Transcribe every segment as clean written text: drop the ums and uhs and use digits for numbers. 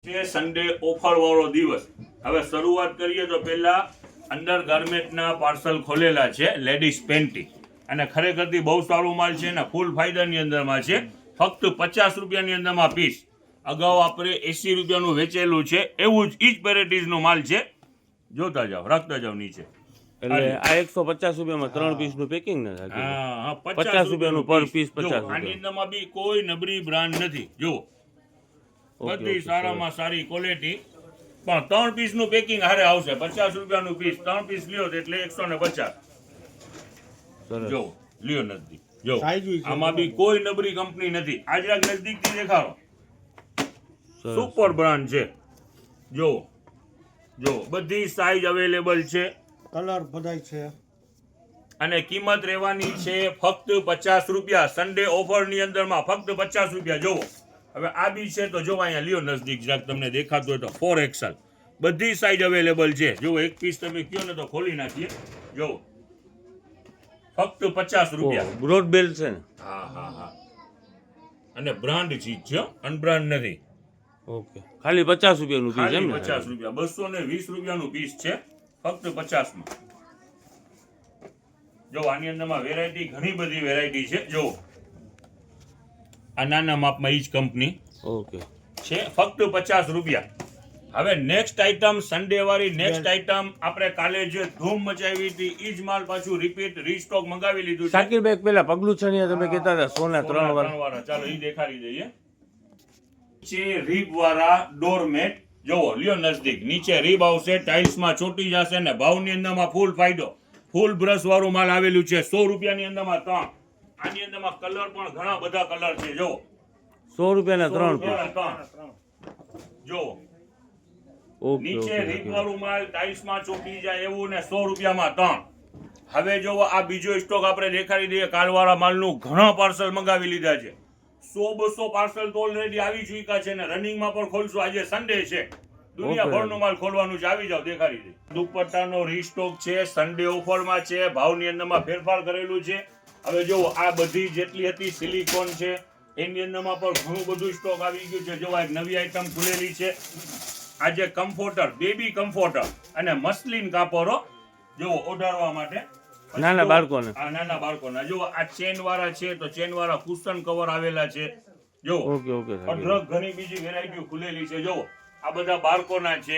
છે Sunday offer વાળો દિવસ. હવે શરૂઆત કરીએ તો પહેલા અંડર ગાર્મેન્ટના પાર્સલ ખોલેલા છે, લેડીઝ પેન્ટી, અને ખરેખરથી બહુ સારું માલ છે ને ફૂલ ફાયદાની અંદરમાં છે. ફક્ત 50 રૂપિયાની અંદરમાં પીસ. અગાઉ આપણે 80 રૂપિયાનું વેચેલું છે, એવું જ ઈ જ વેરાયટીઝનો માલ છે. જોતા જાઓ, રાખતા જાઓ નીચે. એટલે આ 150 રૂપિયામાં 3 પીસનું પેકિંગ ને થાય. હા, 50 રૂપિયાનું પર પીસ 50 આની રૂપિયા. અંદરમાં બી કોઈ નબળી બ્રાન્ડ નથી. જુઓ, બધી સારામાં સારી ક્વોલિટી, પણ 3 પીસનું પેકિંગ હારે આવશે. 50 રૂપિયાનું પીસ, 3 પીસ લ્યો એટલે 150. જો લ્યો નજદીક, જો આમાં બી કોઈ નબળી કંપની નથી. આજે આ નજદીકથી દેખાડો, સુપર બ્રાન્ડ છે. જો જો બધી સાઈઝ અવેલેબલ છે, કલર બધાય છે, અને કિંમત રહેવાની છે ફક્ત 50 રૂપિયા. સન્ડે ઓફરની અંદરમાં ફક્ત 50 રૂપિયા. જોવો, હવે આ બી છે તો જો અહીંયા લ્યો નજદીક, જરાક તમને દેખાતું હોય તો 4XL બધી સાઈઝ અવેલેબલ છે. જો એક પીસ તમે કયો ને તો ખોલી નાખીએ. જો ફક્ત 50 રૂપિયા. બ્રોડ બેલ છે ને? હા હા હા, અને બ્રાન્ડ ચીજ છે, અનબ્રાન્ડ નથી. ઓકે, ખાલી 50 રૂપિયાનું પીસ એમ ખાલી ને? 50 રૂપિયા. 220 રૂપિયાનું પીસ છે, ફક્ત 50 માં. જો આની અંદરમાં વેરાયટી, ઘણી બધી વેરાયટી છે. જો આ નાના માપમાં ઈ જ કંપની ઓકે છે, ફક્ત 50 રૂપિયા. હવે નેક્સ્ટ આઈટમ, સન્ડે વાળી નેક્સ્ટ આઈટમ, આપણે કાલે જે ધૂમ મચાવી હતી ઈ જ માલ પાછું રિપીટ રીસ્ટોક મંગાવી લીધું છે. શાકીરભાઈ પેલા પગલું છણિયા તમે કહેતા હતા સોના 3 વાર. ચાલો ઈ દેખાડી દઈએ. છે રીબ વાળા ડોરમેટ. જોવો, લ્યો નજદીક. નીચે રીબ આવશે, ટાઇલ્સમાં ચોટી જશે ને ભાવની અંદરમાં ફૂલ ફાયદો. ફૂલ બ્રશ વાળું માલ આવેલું છે. 100 રૂપિયાની અંદરમાં 3. આની અંદરમાં કલર પણ ઘણા બધા કલર છે. જો 100 રૂપિયાના 3 પીસ. જો ઓકે નીચે ઓકે રીબ વાળું માલ ટાઇલ્સમાં ચોટી જાય એવું ને 100 રૂપિયામાં 3. હવે જો આ બીજો સ્ટોક આપણે દેખાડી દઈએ. કાલવાળા માલનું ઘણા પાર્સલ મંગાવી લીધા છે. 100-200 પાર્સલ તો ઓલરેડી આવી ચૂક્યા છે ને રનિંગમાં પણ ખોલશું. આજે સન્ડે છે, દુનિયાભરનો માલ ખોલવાનું છે. આવી જાવ, દેખાડી દે. દુપટ્ટાનો રીસ્ટોક છે, સન્ડે ઓફરમાં છે, ભાવની અંદરમાં ફેરફાર કરેલું છે. હવે જો આ બધી જેટલી હતી સિલિકોન છે, એની અંદરમાં પણ ઘણું બધું સ્ટોક આવી ગયું છે. જો એક નવી આઈટમ ખુલેલી છે આજે, કમ્ફર્ટર, બેબી કમ્ફર્ટર અને મસલિન કાપડો. જો ઓઢાડવા માટે નાના બાળકોને. આ નાના બાળકોના. જો આ ચેન વાળા છે તો ચેન વાળા કુશન કવર આવેલા છે. જો ઓકે ઓકે અઢળક ઘણી બીજી વેરાયટીઓ ખુલેલી છે. જો આ બધા બાળકોના છે.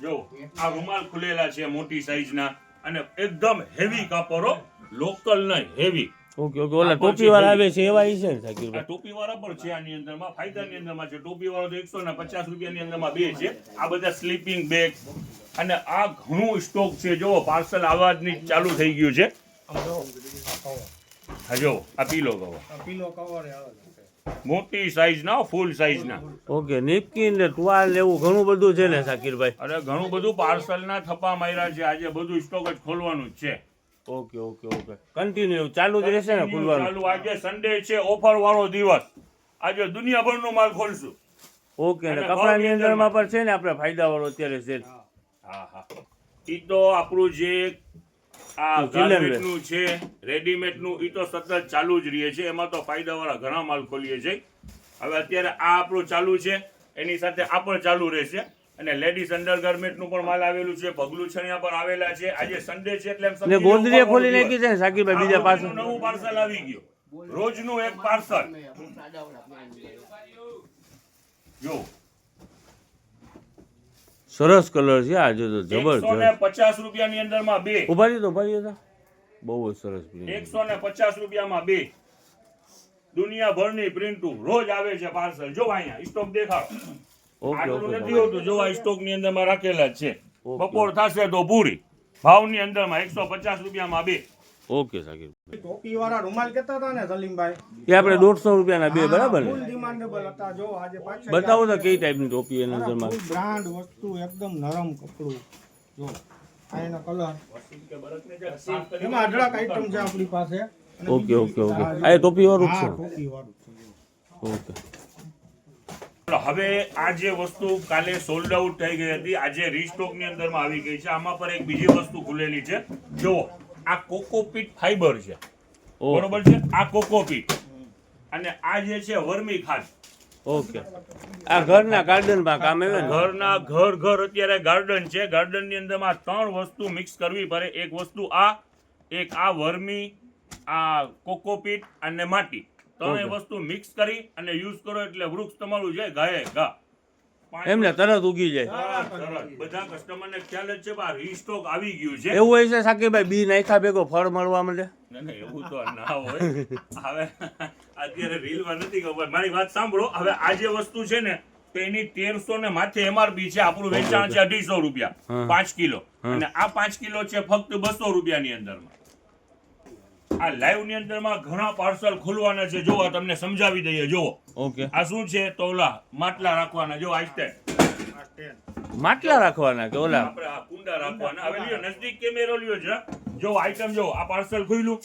જો આ રૂમાલ ખુલેલા છે મોટી સાઈઝના, અને એકદમ હેવી કાપડો, લોકલ નહીં, હેવી. Okay okay. ઓલા ટોપી વાળા આવે છે એવા ઈ છે ને આ શાકીરભાઈ? ટોપી વાળા પણ છે આની અંદરમાં, ફાયદાની અંદરમાં છે. ટોપી વાળો તો 150 રૂપિયાની અંદરમાં 2 છે. આ બધા સ્લીપિંગ બેગ અને આ ઘણું સ્ટોક છે. જો પાર્સલ આવવાની ચાલુ થઈ ગયું છે. હા જો આ પીલો કવર, પીલો કવર આવે છે. મોટી સાઈઝના, ફૂલ સાઈઝના. ઓકે, નેપકિન ને ટુવાલ ને એવું ઘણું બધું છે ને શાકીરભાઈ? અરે ઘણું બધું પાર્સલના થપ્પા માર્યા છે. આજે બધું સ્ટોક જ ખોલવાનું જ છે. ઓકે ઓકે ઓકે, કન્ટિન્યુ ચાલુ જ રહેશે ને ખુલવાનું? ચાલુ. આજે સન્ડે છે, ઓફર વાળો દિવસ. આજે દુનિયાભરનો માલ ખોલશું. ઓકે, ને કપડાની અંદરમાં પણ છે ને આપણે ફાયદા વાળો અત્યારે સેલ? હા હા, ઈ તો આપણું જે આ ગાર્મેન્ટનું છે, રેડીમેડનું, ઈ તો સતત ચાલુ જ રહે છે. એમાં તો ફાયદાવાળા ઘણા માલ ખોલીએ છે. હવે અત્યારે આ આપણું ચાલુ છે, એની સાથે આ પણ ચાલુ રહેશે. અને લેડીઝ અંડરગાર્મેન્ટનું પણ માલ આવેલું છે, પગલું છણિયા પણ આવેલા છે. આજે સન્ડે છે એટલે ને ગોદરીએ ખોલી નાખી છે ને શાકીરભાઈ બીજા પાસે? નવું પાર્સલ આવી ગયું, રોજનું એક પાર્સલ. જો સરસ કલર છે આજે તો, જબરજસ્ત. 150 રૂપિયાની અંદરમાં 2. ઉભા રહ્યો બહુ જ સરસ પ્રિન્ટ. 150 રૂપિયામાં 2. દુનિયાભરની પ્રિન્ટો રોજ આવે છે પાર્સલ. જો અહીંયા સ્ટોક દેખાડો. ઓકે આટલું ઓકે નથી હોતું. જો આ સ્ટોક ની અંદરમાં રાખેલા જ છે. બપોર થશે તો પૂરી. ભાવની અંદરમાં 150 રૂપિયામાં 2. ઓકે શાકીરભાઈ. ટોપી વાળા રૂમાલ કહેતા હતા ને સલીમભાઈ, એ આપણે 150 રૂપિયાના 2 બરાબર ફૂલ ને? ડિમાન્ડેબલ હતા. જો આજે પાછા બતાવો તો કઈ ટાઈપની ટોપી એની અંદરમાં? ફૂલ બ્રાન્ડ વસ્તુ, એકદમ નરમ કપડું. જો આ એનો કલર, એમાં અઢળક આઈટમ છે આપણી પાસે. Okay okay okay. આ ટોપી વાળું જ હા, છે? ટોપી વાળું છે. ઓકે. હવે આ જે વસ્તુ કાલે સોલ્ડ આઉટ થઈ ગઈ હતી, આજે રીસ્ટોક ની અંદરમાં આવી ગઈ છે. આમાં પર એક બીજી વસ્તુ ખુલેલી છે. જો આ કોકોપીટ ફાઈબર છે, બરોબર છે? આ કોકોપીટ અને આ જે છે વર્મી ખાદ. ઓકે આ ઘરના ગાર્ડનમાં કામ આવે ને ઘરના ઘર અત્યારે ગાર્ડન છે. ગાર્ડન ની અંદરમાં 3 વસ્તુ મિક્સ કરવી પડે. એક વસ્તુ એક આ વર્મી, આ કોકોપીટ અને માટી, ત્રણેય Okay. વસ્તુ મિક્સ કરી અને યુઝ કરો એટલે વૃક્ષ તમારું છે ગાયે ઘા. એમને તરત ઉગી જાય. તરત. બધા કસ્ટમરને ખ્યાલ જ છે કે રીસ્ટોક આવી ગયું છે. એવું હોય છે સાકીભાઈ બી નાખ્યા ભેગો ફળ મળવા માંડે? ના, એવું તો ના હોય. હવે અત્યારે રીલમાં નથી ખબર. મારી વાત સાંભળો. હવે આ જે વસ્તુ છે ને તો એની 1300 ને માથે MRP છે. આપણું વેચાણ છે 250 રૂપિયા હા. 5 કિલો. હા. અને આ 5 કિલો છે ફક્ત 200 રૂપિયાની અંદરમાં. આ લાઈવ ની અંદરમાં ઘણા પાર્સલ ખોલવાના છે. જો આ તમને સમજાવી દઈએ. જો ઓકે આ શું છે તો ઓલા માટલા રાખવાના. જો આ સ્ટેન્ડ માટલા રાખવાના કે ઓલા આપણે આ કુંડા રાખવાના. હવે લ્યો નજદીક કેમેરો લ્યો છે. જો આઈટમ જો આ પાર્સલ ખોલ્યું.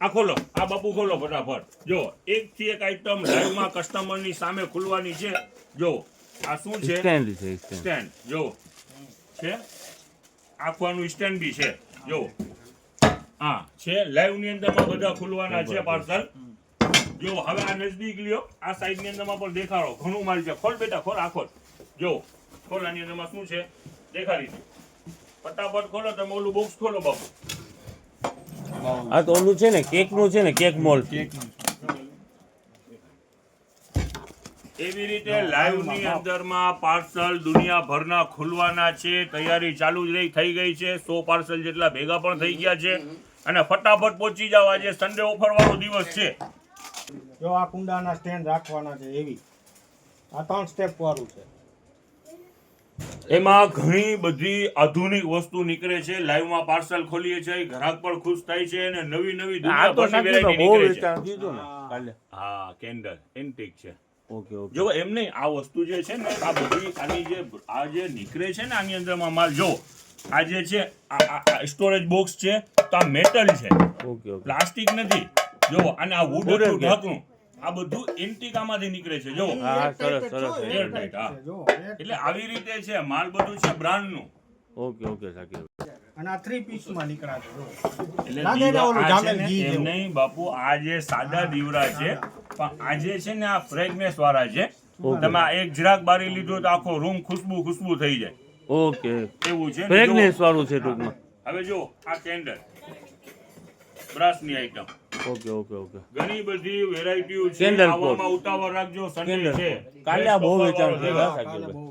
આ ખોલો. આ બાપુ ખોલો ફટાફટ. જો એક થી એક આઈટમ લાઈવ માં કસ્ટમર ની સામે ખુલવાની છે. જો આ શું છે? સ્ટેન્ડ છે સ્ટેન્ડ. સ્ટેન્ડ. જો છે આખવાનું સ્ટેન્ડ બી છે. જો હા છે લાઈવ ની અંદરમાં બધા ખુલવાના છે પાર્સલ. જો હવે આ નજદીક લ્યો. આ સાઈડ ની અંદરમાં પણ દેખાડો. ઘણું માલ છે. ખોલ બેટા ખોલ. આખો જો ખોલ. આની અંદરમાં શું છે દેખાડી દો. ફટાફટ ખોલો. તમે ઓલું બોક્સ ખોલો બાપુ. આ તો ઓલું છે ને કેક નું છે ને કેક મોલ. એવી રીતે લાઈવ ની અંદરમાં પાર્સલ દુનિયાભરના ખુલવાના છે. તૈયારી ચાલુ જ થઈ ગઈ છે. 100 પાર્સલ જેટલા ભેગા પણ થઈ ગયા છે. અને ફટાફટ પહોંચી જાવ. આજે સન્ડે ઓફર વાળો દિવસ છે. જો આ કુંડાના સ્ટેન્ડ રાખવાના છે એવી. આ 3 સ્ટેપ વાળું છે. એમાં ઘણી બધી આધુનિક વસ્તુ નીકળે છે. લાઈવમાં પાર્સલ ખોલીએ છીએ. ગ્રાહક પણ ખુશ થાય છે અને નવી નવી આ તો દુનિયાભરની સાકીભાઈ વેરાયટી બહુ નીકળે છે. વેચાણ થયું ને કાલે. હા કેન્ડલ એન્ટિક છે. ઓકે ઓકે જો એમ નહીં આ વસ્તુ જે છે ને આ બધી આની જે આ જે નીકળે છે ને આની અંદરમાં માલ જો આ જે છે આ સ્ટોરેજ બોક્સ છે તો આ મેટલ છે. ઓકે ઓકે પ્લાસ્ટિક નથી. જો અને આ વુડ Wooden કે? ઢાંકણું આ બધું એન્ટિક આમાંથી નીકળે છે. જો હા સરસ સરસ Airtight, હા. જો એટલે આવી રીતે છે. માલ બધું છે બ્રાન્ડનું. ઓકે ઓકે સાકીભાઈ અને આ 3 પીસમાં નીકળ્યા છે જો. એટલે લાગે ને દીવા ઓલું આ જામેલ છે ને ઘી એમ જેવું. નહીં બાપુ. આ જે સાદા દીવડા છે પણ આ જે છે ને આ ફ્રેગનેસ વાળા છે. તમે આ એક જરાક બારી લીધો તો આખો રૂમ ખુશ્બુ થઈ જાય ઓકે એવું છે. ફ્રેગનેસ વાળું છે ટૂંકમાં. હવે જો આ કેન્ડલ બ્રાસની આઈટમ. ઓકે ઓકે ઓકે ઘણી બધી વેરાયટીઓ છે. Candle pot. આવામાં ઉતાવળ રાખજો. સન્ડે Candle છે. pot. કાલે આ બહુ વેચાણ થયું. કાલે બહુ